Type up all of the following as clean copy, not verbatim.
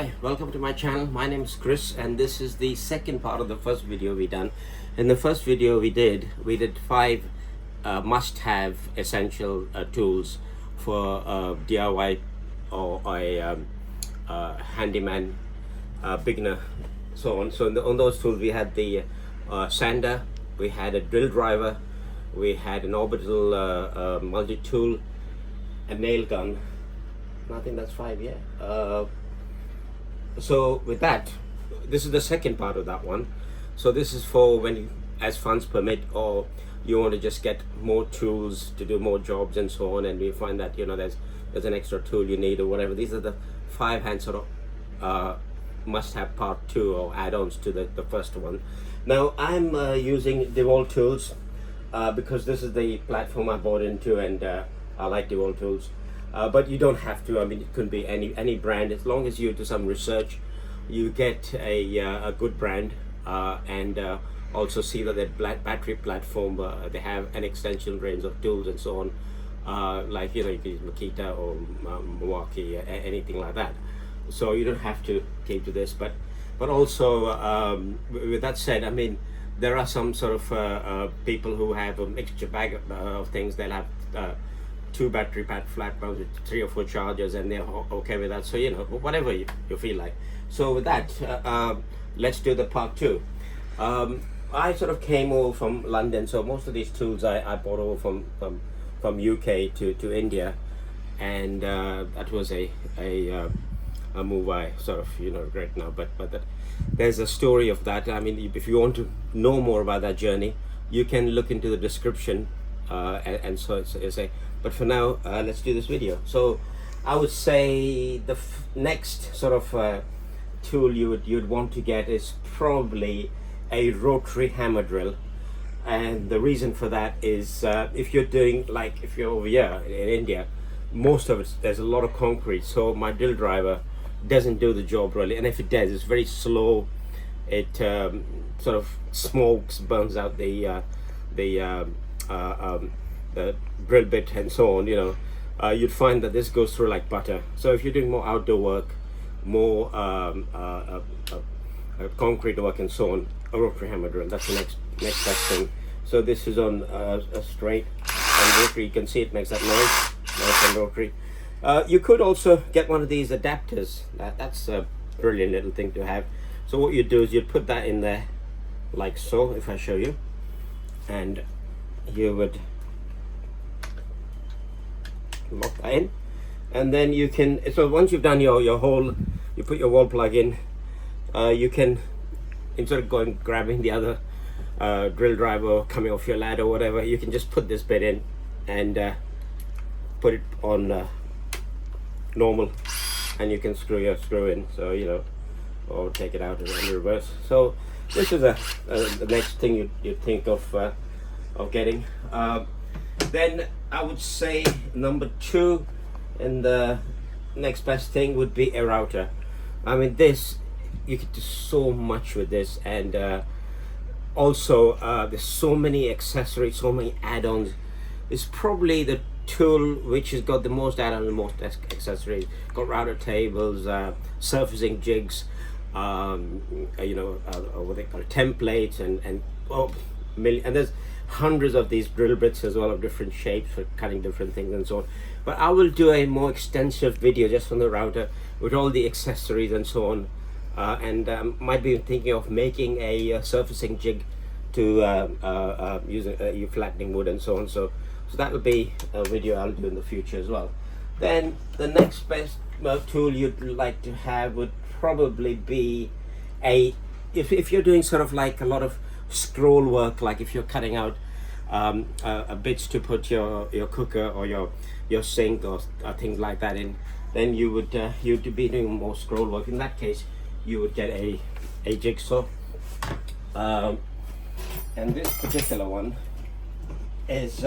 Hi, welcome to my channel. My name is Chris and this is the second part of the first video we done. In the first video we did 5 must-have essential tools for DIY or a handyman beginner, so on. So on those tools we had the sander, we had a drill driver, we had an orbital multi-tool, a nail gun. I think that's 5, yeah. So with that, this is the second part of that one. So this is for when you, as funds permit, or you want to just get more tools to do more jobs and so on, and you find that there's an extra tool you need or whatever. These are the 5 hand sort of must-have part 2 or add-ons to the first one. Now I'm using DeWalt tools because this is the platform I bought into, and I like DeWalt tools. But you don't have to. I mean, it could be any brand, as long as you do some research, you get a good brand, and also see that that battery platform, they have an extension range of tools and so on, like you can use Makita or Milwaukee, anything like that. So you don't have to keep to this, but also with that said, I mean, there are some sort of people who have a mixture bag of things. They'll have 2 battery flat mounts with 3 or 4 chargers, and they're okay with that. So whatever you feel like. So with that, let's do the part 2. I sort of came over from London, so most of these tools I bought over from UK to India, and that was a move I sort of regret now. But there's a story of that. I mean, if you want to know more about that journey, you can look into the description, and so it's a. But for now, let's do this video. So I would say the next sort of tool you'd want to get is probably a rotary hammer drill. And the reason for that is if you're doing, like if you're over here in India, most of it, there's a lot of concrete, so my drill driver doesn't do the job really, and if it does, it's very slow. It sort of smokes, burns out the drill bit and so on. You'd find that this goes through like butter. So if you're doing more outdoor work, more concrete work and so on, a rotary hammer drill, that's the next best thing. So this is on a straight and rotary. You can see it makes that noise, nice and rotary. You could also get one of these adapters. That's a brilliant little thing to have. So what you do is you put that in there like so, if I show you, and you would lock that in, and then you can, so once you've done your hole, you put your wall plug in, you can, instead of going grabbing the other drill driver coming off your ladder or whatever, you can just put this bit in and put it on normal, and you can screw your screw in, so or take it out in reverse. So this is the next thing you'd think of getting. Then I would say number 2, and the next best thing would be a router. I mean, this, you could do so much with this, and also there's so many accessories, so many add-ons. It's probably the tool which has got the most add-ons and most accessories. Got router tables, surfacing jigs, what they call templates, and there's hundreds of these drill bits as well, of different shapes for cutting different things and so on. But I will do a more extensive video just on the router with all the accessories and so on, and might be thinking of making a surfacing jig to using flattening wood and so on. So that will be a video I'll do in the future as well. Then the next best tool you'd like to have would probably be if you're doing sort of like a lot of scroll work, like if you're cutting out bits to put your cooker or your sink or things like that in, then you'd be doing more scroll work. In that case, you would get a jigsaw, and this particular one is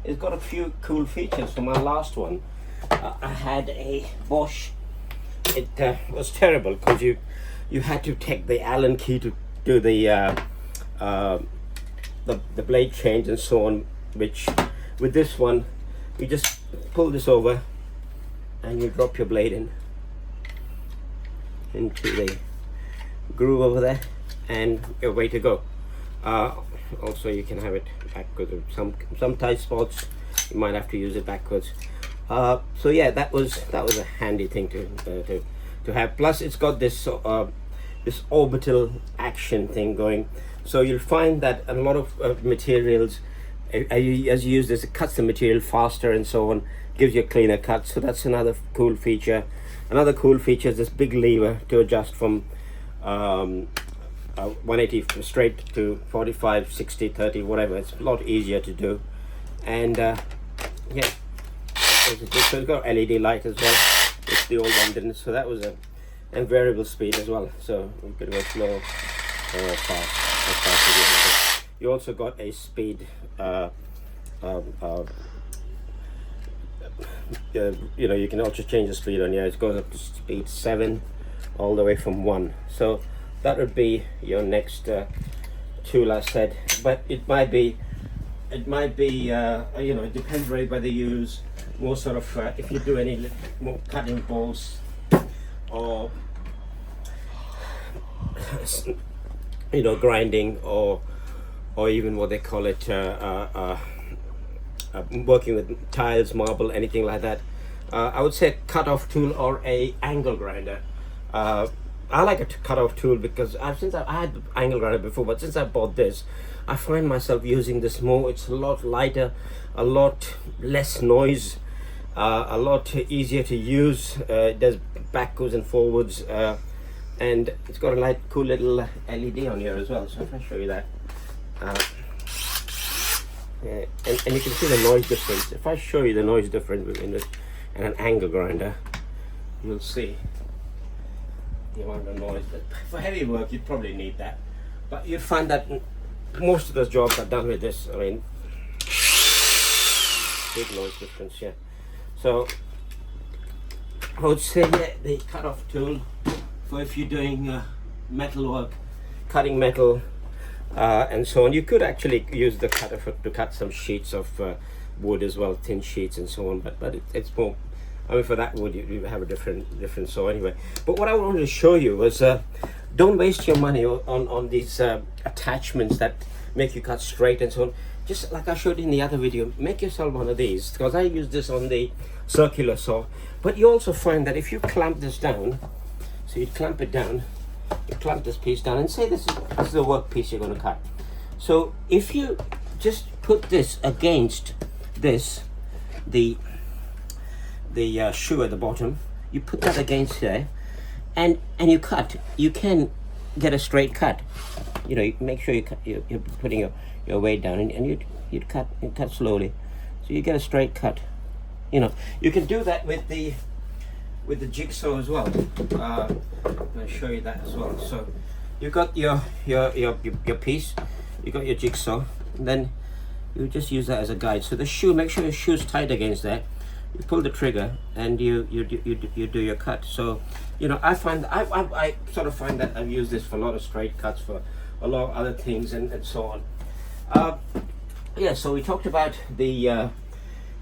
it's got a few cool features. For my last one, I had a Bosch. It was terrible because you had to take the Allen key to do the blade change and so on, which with this one you just pull this over and you drop your blade in, into the groove over there, and you're way to go. Also, you can have it backwards. Some tight spots you might have to use it backwards. So yeah, that was a handy thing to have. Plus, it's got this this orbital action thing going. So you'll find that a lot of materials, as you use this, it cuts the material faster and so on, gives you a cleaner cut. So that's another cool feature. Another cool feature is this big lever to adjust from 180 straight to 45, 60, 30, whatever. It's a lot easier to do. And yeah, so it's got LED light as well, which the old one didn't. So that was and variable speed as well. So you could go slow or fast. As fast as you want. You also got a speed. You know, you can also change the speed on here. It goes up to speed 7 all the way from 1. So that would be your next tool, I said. But it might be you know, it depends really whether you use more sort of if you do any more cutting balls, or you know, grinding, or even what they call it, working with tiles, marble, anything like that. I would say a cut-off tool or a angle grinder. I like a cut-off tool because I had the angle grinder before, but since I bought this, I find myself using this more. It's a lot lighter, a lot less noise, a lot easier to use. It does backwards and forwards, and it's got a cool little LED on here as well. So if I show you that, and you can see the noise difference. If I show you the noise difference between this and an angle grinder, you'll see the amount of noise. For heavy work, you'd probably need that, but you'd find that most of those jobs are done with this. I mean, big noise difference, yeah. So I would say, yeah, the cut-off tool for if you're doing metal work, cutting metal, and so on. You could actually use the cutter to cut some sheets of wood as well, thin sheets and so on. But it's more. I mean, for that wood, you have a different saw anyway. But what I wanted to show you was, don't waste your money on these attachments that make you cut straight and so on. Just like I showed in the other video, make yourself one of these, because I use this on the circular saw. But you also find that if you clamp this down, so you clamp it down, you clamp this piece down, and say this is the work piece you're going to cut. So if you just put this against this, the shoe at the bottom, you put that against there, and you cut, you can get a straight cut. You know, you make sure you're putting your weight down, and you'd cut slowly, so you get a straight cut. You know, you can do that with the jigsaw as well. I'll show you that as well. So you've got your piece, you got your jigsaw, and then you just use that as a guide. So the shoe, make sure your shoe's tight against that. You pull the trigger and you do your cut. So, you know, I find I sort of find that I've used this for a lot of straight cuts, for a lot of other things, and so on. Yeah, so we talked about the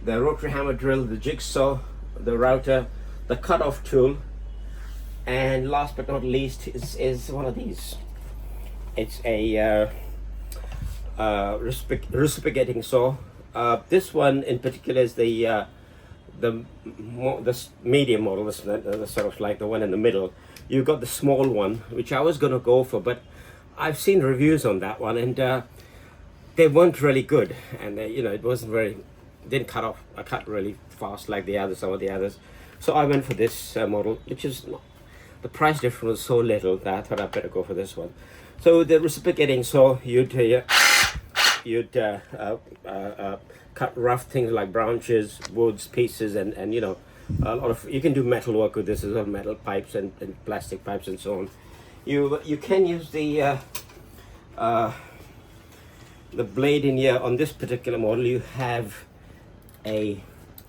rotary hammer drill, the jigsaw, the router, the cut-off tool, and last but not least is one of these. It's a reciprocating saw. This one in particular is the medium model, the sort of like the one in the middle. You've got the small one, which I was going to go for, but I've seen reviews on that one, and they weren't really good, and you know, it wasn't very, didn't cut really fast like some of the others. So I went for this model, which is, the price difference was so little that I thought I'd better go for this one. So the reciprocating saw, you'd cut rough things like branches, woods, pieces, and you know, a lot of, you can do metal work with this as well, metal pipes and plastic pipes and so on. You can use the blade in here. On this particular model, you have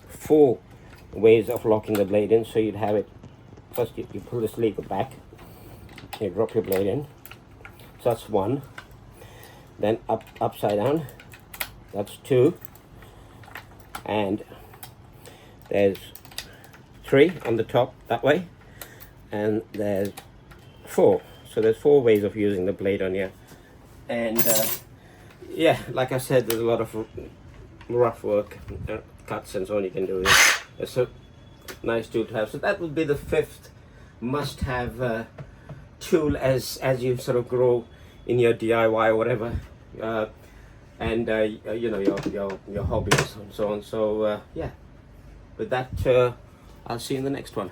4 ways of locking the blade in. So you'd have it, first you pull this lever back, you drop your blade in, so that's 1. Then upside down, that's 2, and there's 3 on the top that way, and there's 4. So there's 4 ways of using the blade on here. And yeah, like I said, there's a lot of rough work, cuts and so on you can do here. It's a nice tool to have. So that would be the 5th must-have tool as you sort of grow in your DIY or whatever, and you know, your hobbies and so on. So yeah, with that, I'll see you in the next one.